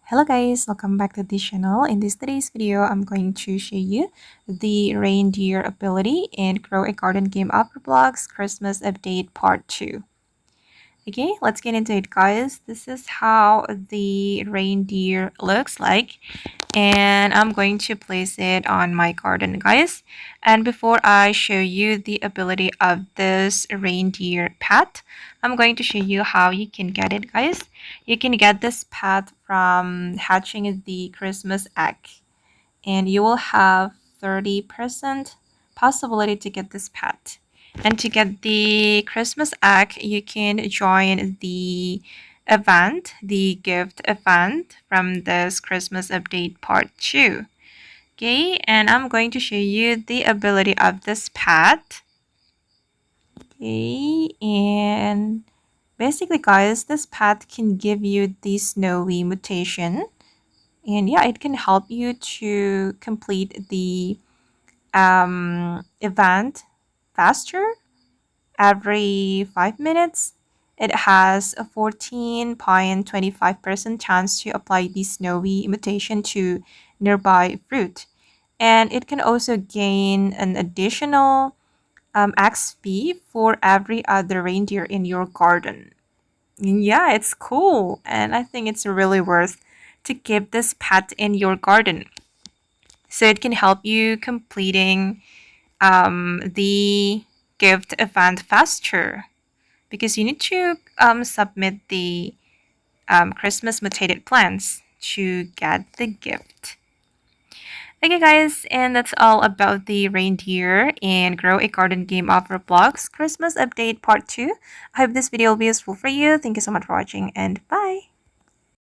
Hello guys, welcome back to this channel. In today's video, I'm going to show you the reindeer ability in Grow a Garden Game of Roblox Christmas Update Part 2. Okay, let's get into it guys. This is how the reindeer looks like. And I'm going to place it on my garden guys. And before I show you the ability of this reindeer pet, I'm going to show you how you can get it guys. You can get this pet from hatching the Christmas egg, and you will have 30% possibility to get this pet. And to get the Christmas egg, you can join the event, the gift event from this Christmas update part 2. Okay, and I'm going to show you the ability of this pet. Okay, and basically guys, this pet can give you the snowy mutation. And yeah, it can help you to complete the event faster every 5 minutes. It has a 14.25% chance to apply the snowy imitation to nearby fruit. And it can also gain an additional XP for every other reindeer in your garden. Yeah, it's cool. And I think it's really worth to keep this pet in your garden. So it can help you completing the gift event faster because you need to submit the Christmas mutated plants to get the gift. Okay, guys, and that's all about the reindeer and Grow a Garden Game of Roblox Christmas Update Part 2. I hope this video will be useful for you. Thank you so much for watching, and bye!